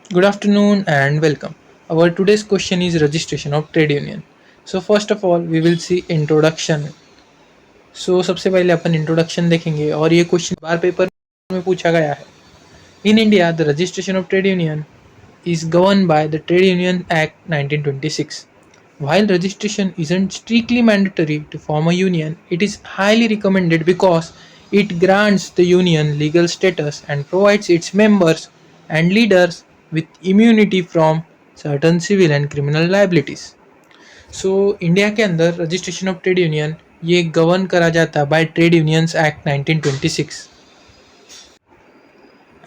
Good afternoon and welcome. Our today's question is registration of trade union. So first of all we will see introduction. So सबसे पहले अपन introduction देखेंगे और ये question बार paper में पूछा गया है. In India, the registration of trade union is governed by the Trade Union Act 1926. While registration isn't strictly mandatory to form a union, it is highly recommended because it grants the union legal status and provides its members and leaders with immunity from certain civil and criminal liabilities. So India के अंदर registration of trade union ये govern करा जाता है by trade unions act 1926.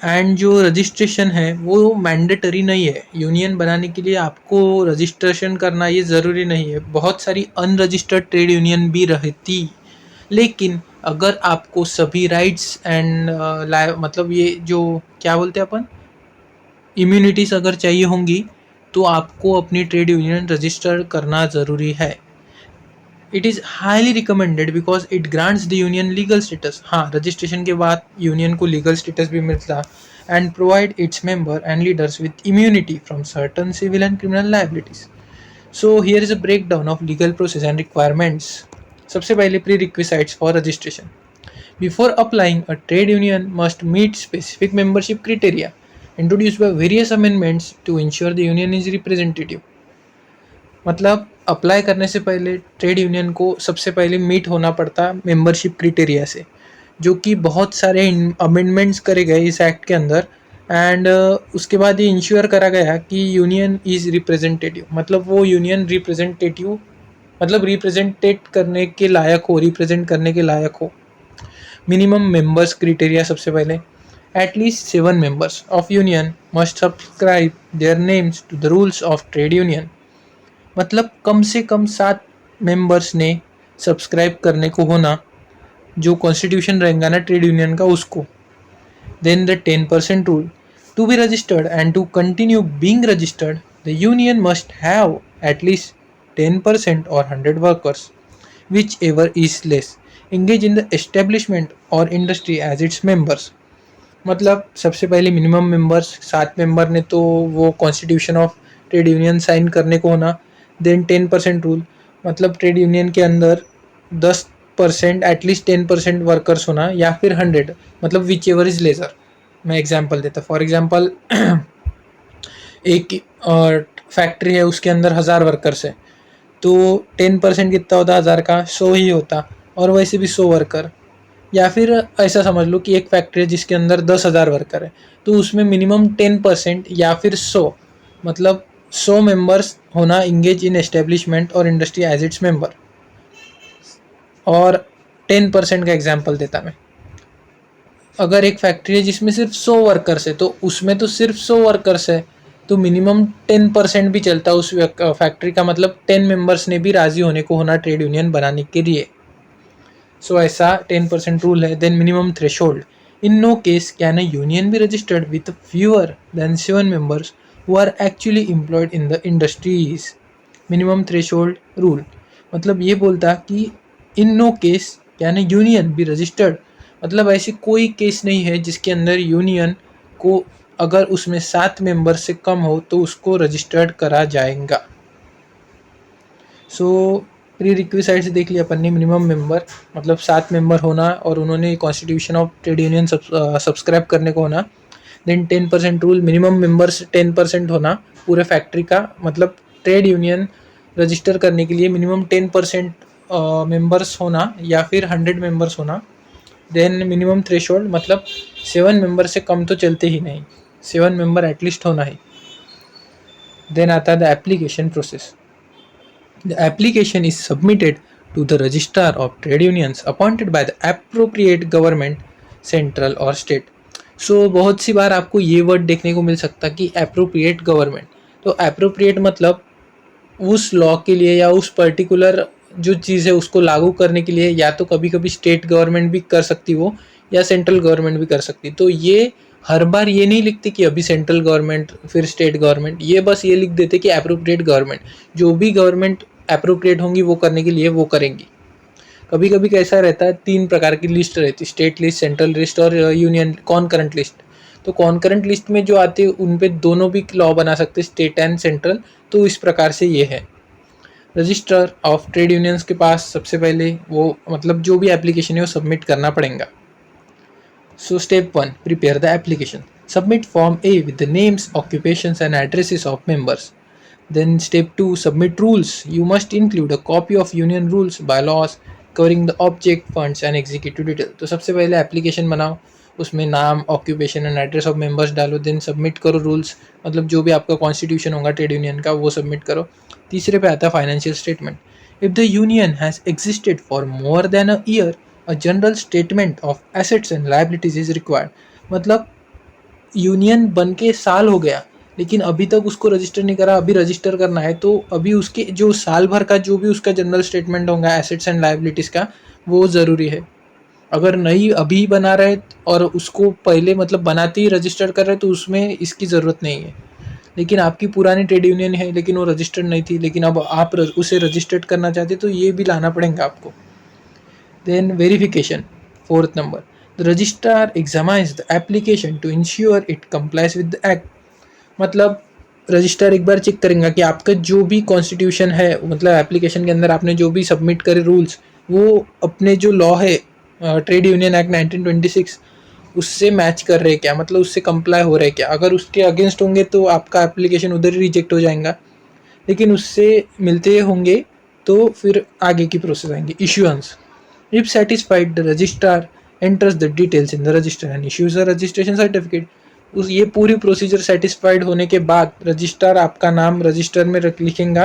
And जो registration है वो mandatory नहीं है. यूनियन बनाने के लिए आपको रजिस्ट्रेशन करना ये ज़रूरी नहीं है. बहुत सारी अनरजिस्टर्ड ट्रेड यूनियन भी रहती, लेकिन अगर आपको सभी राइट्स एंड मतलब ये जो क्या बोलते हैं अपन इम्यूनिटीज़ अगर चाहिए होंगी तो आपको अपनी ट्रेड यूनियन रजिस्टर करना ज़रूरी है. It is highly recommended because it grants the union legal status. हाँ, रजिस्ट्रेशन के बाद यूनियन को लीगल स्टेटस भी मिलता and provide its member and leaders with immunity from certain civil and criminal liabilities. So here is a breakdown of legal process and requirements. सबसे पहले prerequisites for registration. Before applying a trade union must meet specific membership criteria introduced by various amendments to ensure the union is representative. मतलब apply करने से पहले trade union को सबसे पहले meet होना पड़ता मेंबरशिप क्राइटेरिया से, जो कि बहुत सारे अमेंडमेंट्स करे गए इस एक्ट के अंदर. एंड उसके बाद ये इंश्योर करा गया कि यूनियन इज़ रिप्रेजेंटेटिव, मतलब वो यूनियन रिप्रेजेंटेटिव मतलब रिप्रेजेंटेट करने के लायक हो, रिप्रेजेंट करने के लायक हो. मिनिमम मेंबर्स क्राइटेरिया सबसे पहले. At least 7 members of union must subscribe their names to the rules of trade union. मतलब कम से कम 7 मेंबर्स ने सब्सक्राइब करने को होना, जो कॉन्स्टिट्यूशन रहेगा ना ट्रेड यूनियन का उसको. Then the 10% rule. To be registered and to continue being registered the union must have at least 10% और 100 workers which ever is less engage in the establishment or industry as its members. मतलब सबसे पहले minimum members 7 member ने तो वो constitution of trade union sign करने को होना. देन 10% रूल, मतलब ट्रेड यूनियन के अंदर 10% एटलीस्ट 10% वर्कर्स होना या फिर 100, मतलब विच एवर इज लेजर. मैं एग्जांपल देता. फॉर एग्जांपल एक फैक्ट्री है, उसके अंदर 1000 वर्कर्स है, तो 10% कितना होता 1000 का 100 ही होता, और वैसे भी 100 वर्कर. या फिर ऐसा समझ लो कि एक फैक्ट्री है जिसके अंदर 10,000 वर्कर है, तो उसमें मिनिमम 10% या फिर 100, मतलब 100 मेंबर्स होना इंगेज इन एस्टेब्लिशमेंट और इंडस्ट्री एज इट्स मेंबर. और 10% का एग्जांपल देता मैं. अगर एक फैक्ट्री है जिसमें सिर्फ 100 वर्कर्स है, तो उसमें तो सिर्फ 100 वर्कर्स है, तो मिनिमम 10% भी चलता उस फैक्ट्री का, मतलब 10 मेंबर्स ने भी राजी होने को होना ट्रेड यूनियन बनाने के लिए. सो ऐसा 10% रूल है. Then minimum threshold. In no case can a union be registered with fewer than 7 members who are actually employed in the industries. Minimum threshold rule मतलब ये बोलता कि in no case can a union be registered, मतलब ऐसी कोई case नहीं है जिसके अंदर यूनियन को अगर उसमें 7 मेंबर से कम हो तो उसको रजिस्टर्ड करा जाएगा. सो प्री रिक्विसाइट्स देख लिया अपन ने. मिनिमम मेंबर मतलब 7 मेंबर होना और उन्होंने constitution of trade union subscribe करने को होना. देन 10% रूल, मिनिमम मेंबर्स 10% होना पूरे फैक्ट्री का, मतलब ट्रेड यूनियन रजिस्टर करने के लिए मिनिमम 10% मेंबर्स होना या फिर 100 मेंबर्स होना. देन मिनिमम थ्रेशोल्ड, मतलब 7 मेंबर से कम तो चलते ही नहीं, 7 मेंबर एटलीस्ट होना ही. देन आता है the application process. The application is submitted to the Registrar of Trade Unions appointed by the appropriate government, central और state. सो बहुत सी बार आपको ये वर्ड देखने को मिल सकता कि appropriate government. तो appropriate मतलब उस लॉ के लिए या उस पर्टिकुलर जो चीज़ है उसको लागू करने के लिए या तो कभी कभी स्टेट गवर्नमेंट भी कर सकती हो या सेंट्रल गवर्नमेंट भी कर सकती. तो ये हर बार ये नहीं लिखते कि अभी सेंट्रल गवर्नमेंट फिर स्टेट गवर्नमेंट, ये बस ये लिख देते कि अप्रोप्रिएट गवर्नमेंट. जो भी गवर्नमेंट अप्रोप्रिएट होंगी वो करने के लिए वो करेंगी. कभी कभी कैसा रहता है 3 प्रकार की लिस्ट रहती है, स्टेट लिस्ट, सेंट्रल लिस्ट और यूनियन कॉन्करेंट लिस्ट. तो कॉन्करेंट लिस्ट में जो आते हैं उन पे दोनों भी लॉ बना सकते हैं, स्टेट एंड सेंट्रल। तो इस प्रकार से ये है। रजिस्टर ऑफ ट्रेड यूनियंस के पास सबसे पहले वो मतलब जो भी एप्लीकेशन है वो सबमिट करना पड़ेगा। So step 1, prepare the application. Submit form A with the names, occupations and addresses of members. Then step 2, submit rules. You must include a copy of union rules, bylaws covering the object, funds and executive detail. तो सबसे पहले application बनाओ, उसमें नाम, occupation and address of members डालो, then submit करो rules, मतलब जो भी आपका कॉन्स्टिट्यूशन होगा ट्रेड यूनियन का वो सबमिट करो। तीसरे पे आता है financial statement. If the union has existed for more than a year, a general statement of assets and liabilities is required. मतलब यूनियन बन के साल हो गया लेकिन अभी तक उसको रजिस्टर नहीं करा, अभी रजिस्टर करना है, तो अभी उसके जो साल भर का जो भी उसका जनरल स्टेटमेंट होगा एसेट्स एंड लायबिलिटीज़ का वो ज़रूरी है। अगर नहीं अभी बना रहे और उसको पहले मतलब बनाते ही रजिस्टर कर रहे तो उसमें इसकी ज़रूरत नहीं है। लेकिन आपकी पुरानी ट्रेड यूनियन है लेकिन वो रजिस्टर्ड नहीं थी, लेकिन अब आप उसे रजिस्टर्ड करना चाहते तो ये भी लाना पड़ेगा आपको। Then verification, fourth number. The registrar examines the application to ensure it complies with the act. मतलब रजिस्टर एक बार चेक करेंगे कि आपका जो भी कॉन्स्टिट्यूशन है, मतलब एप्लीकेशन के अंदर आपने जो भी सबमिट करे रूल्स, वो अपने जो लॉ है ट्रेड यूनियन एक्ट 1926 उससे मैच कर रहे क्या, मतलब उससे कंप्लाई हो रहे क्या। अगर उसके अगेंस्ट होंगे तो आपका एप्लीकेशन उधर ही रिजेक्ट हो जाएगा, लेकिन उससे मिलते होंगे तो फिर आगे की प्रोसेस आएंगे। Issuance, if satisfied the registrar enters the details in the register and issues a registration certificate। उस ये पूरी प्रोसीजर सेटिस्फाइड होने के बाद रजिस्ट्रार आपका नाम रजिस्टर में लिखेगा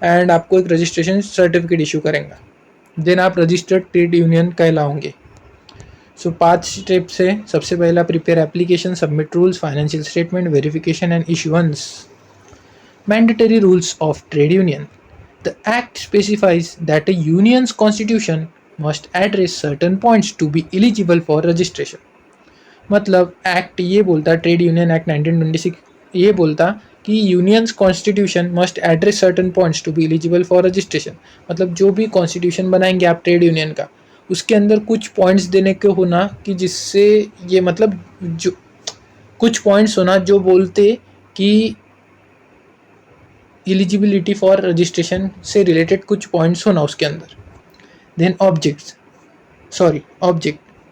एंड आपको एक रजिस्ट्रेशन सर्टिफिकेट इशू करेगा, देन आप रजिस्टर्ड ट्रेड यूनियन कहलाओगे। सो 5 स्टेप्स है। सबसे पहला prepare application, submit rules, financial statement, verification and issuance. Mandatory rules of trade union. The act specifies that a union's constitution must address certain points to be eligible for registration। मतलब act ये बोलता, trade union act 1926 ये बोलता कि unions constitution must address certain points to be eligible for registration. मतलब जो भी constitution बनाएंगे आप ट्रेड यूनियन का, उसके अंदर कुछ पॉइंट्स देने के होना कि जिससे ये मतलब जो कुछ पॉइंट्स होना जो बोलते कि एलिजिबिलिटी फॉर रजिस्ट्रेशन से रिलेटेड कुछ पॉइंट्स होना उसके अंदर। Then object,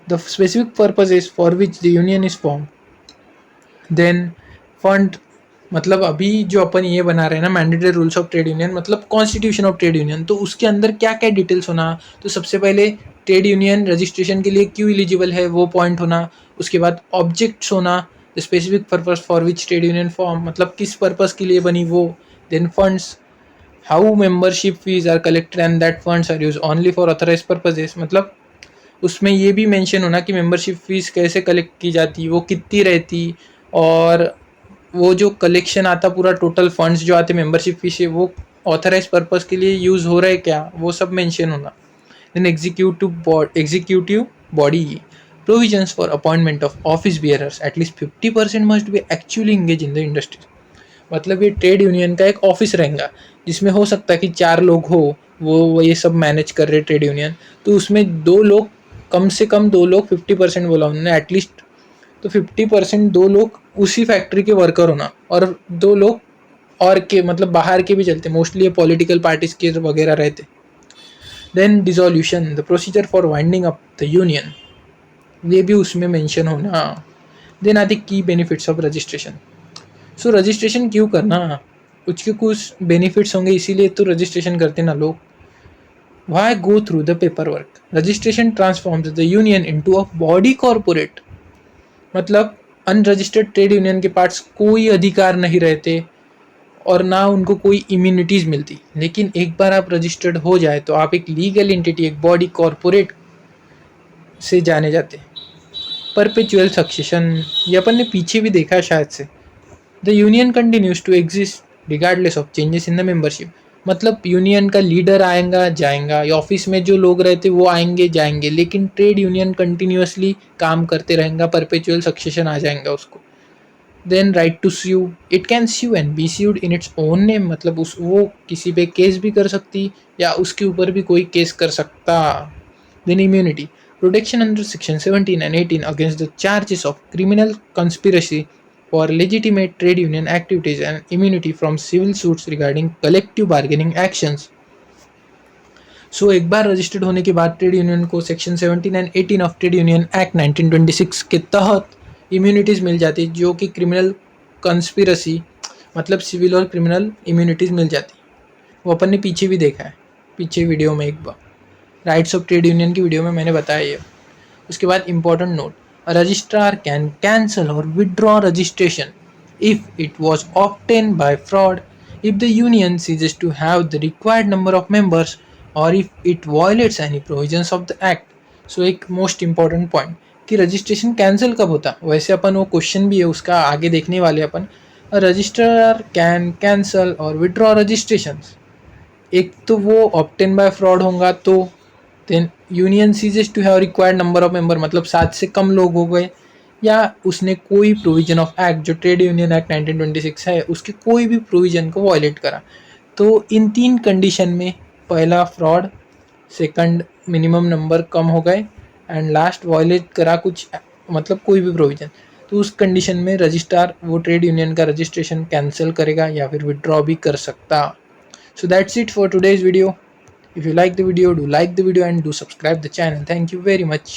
the specific purposes for which the union is form. Then fund, मतलब अभी जो अपन ये बना रहे हैं ना mandatory rules of trade union, मतलब कॉन्स्टिट्यूशन ऑफ ट्रेड यूनियन, तो उसके अंदर क्या क्या डिटेल्स होना। तो सबसे पहले ट्रेड यूनियन रजिस्ट्रेशन के लिए क्यों एलिजिबल है वो पॉइंट होना। उसके बाद ऑब्जेक्ट्स होना, the specific purpose for which trade union form, मतलब किस पर्पस के लिए बनी वो। Then funds, how membership fees are collected and that funds are use only for authorize purposes. मतलब उसमें ये भी मेंशन होना कि मेंबरशिप फीस कैसे कलेक्ट की जाती, वो कितनी रहती, और वो जो कलेक्शन आता पूरा टोटल फंड्स जो आते मेंबरशिप फीस से वो ऑथराइज पर्पस के लिए यूज़ हो रहा है क्या, वो सब मेंशन होना। Then executive body, provisions for appointment of office bearers, at least 50% must be actually engage in the industry. मतलब ये ट्रेड यूनियन का एक ऑफिस रहेगा जिसमें हो सकता है कि 4 लोग हो, वो ये सब मैनेज कर रहे ट्रेड यूनियन, तो उसमें 2 लोग, कम से कम 2 लोग, 50% बोला उन्होंने एटलीस्ट, तो 50% 2 लोग उसी फैक्ट्री के वर्कर होना, और 2 लोग और के मतलब बाहर के भी चलते, मोस्टली ये पॉलिटिकल पार्टीज के वगैरह रहते। Then dissolution, the procedure for winding up the union, ये भी उसमें मेंशन होना। देन आते की benefits of registration. So registration क्यों करना, उसके कुछ बेनिफिट्स होंगे इसीलिए तो रजिस्ट्रेशन करते ना लोग। Why go through the paper work, registration transforms the union into a body corporate. मतलब अनरजिस्टर्ड ट्रेड यूनियन के पास कोई अधिकार नहीं रहते और ना उनको कोई इम्यूनिटीज़ मिलती, लेकिन एक बार आप रजिस्टर्ड हो जाए तो आप एक लीगल एंटिटी, एक बॉडी कॉर्पोरेट से जाने जाते। परपेचुअल सक्सेशन, ये अपन ने पीछे भी देखा शायद से। The union continues to exist regardless of changes in the membership. मतलब यूनियन का लीडर आएगा जाएगा, या ऑफिस में जो लोग रहते वो आएंगे जाएंगे, लेकिन ट्रेड यूनियन कंटिन्यूसली काम करते रहेगा, परपेचुअल सक्सेशन आ जाएगा उसको। Then right to sue, it can sue and be sued in its own name. मतलब उस वो किसी पे केस भी कर सकती या उसके ऊपर भी कोई केस कर सकता। Then immunity, Protection under Section 17 and 18 against the charges of criminal conspiracy for legitimate trade union activities and immunity from civil suits regarding collective bargaining actions. सो एक बार रजिस्टर्ड होने के बाद ट्रेड यूनियन को section 17 and 18 of trade union act 1926 के तहत immunities मिल जाती है, जो कि क्रिमिनल कंस्पिरसी मतलब सिविल और क्रिमिनल इम्यूनिटीज़ मिल जाती। वो अपन ने पीछे भी देखा है, पीछे वीडियो में एक बार राइट्स ऑफ ट्रेड यूनियन की वीडियो में मैंने बताया ये। उसके बाद important note, a registrar can cancel और withdraw registration if it was obtain by fraud, if the union ceases to have the required number of members, or if it violates any provisions of the act. सो एक most important point कि registration cancel कब होता, वैसे अपन वो question भी है उसका आगे देखने वाले अपन। रजिस्ट्रार कैन कैंसल और विड्रॉ रजिस्ट्रेशन, एक तो वो ऑब्टेन बाय फ्रॉड होगा, तो then union ceases to have required number of member मतलब 7 से कम लोग हो गए, या उसने कोई प्रोविजन ऑफ एक्ट जो ट्रेड यूनियन एक्ट 1926 है उसके कोई भी प्रोविजन को वायलेट करा। तो इन 3 कंडीशन में, पहला फ्रॉड, सेकंड मिनिमम नंबर कम हो गए, एंड लास्ट वायलेट करा कुछ मतलब कोई भी प्रोविजन, तो उस कंडीशन में रजिस्ट्रार वो ट्रेड यूनियन का रजिस्ट्रेशन कैंसिल करेगा या फिर विड्रॉ भी कर सकता। So that's it for today's video. If you like the video, do like the video and do subscribe the channel. Thank you very much.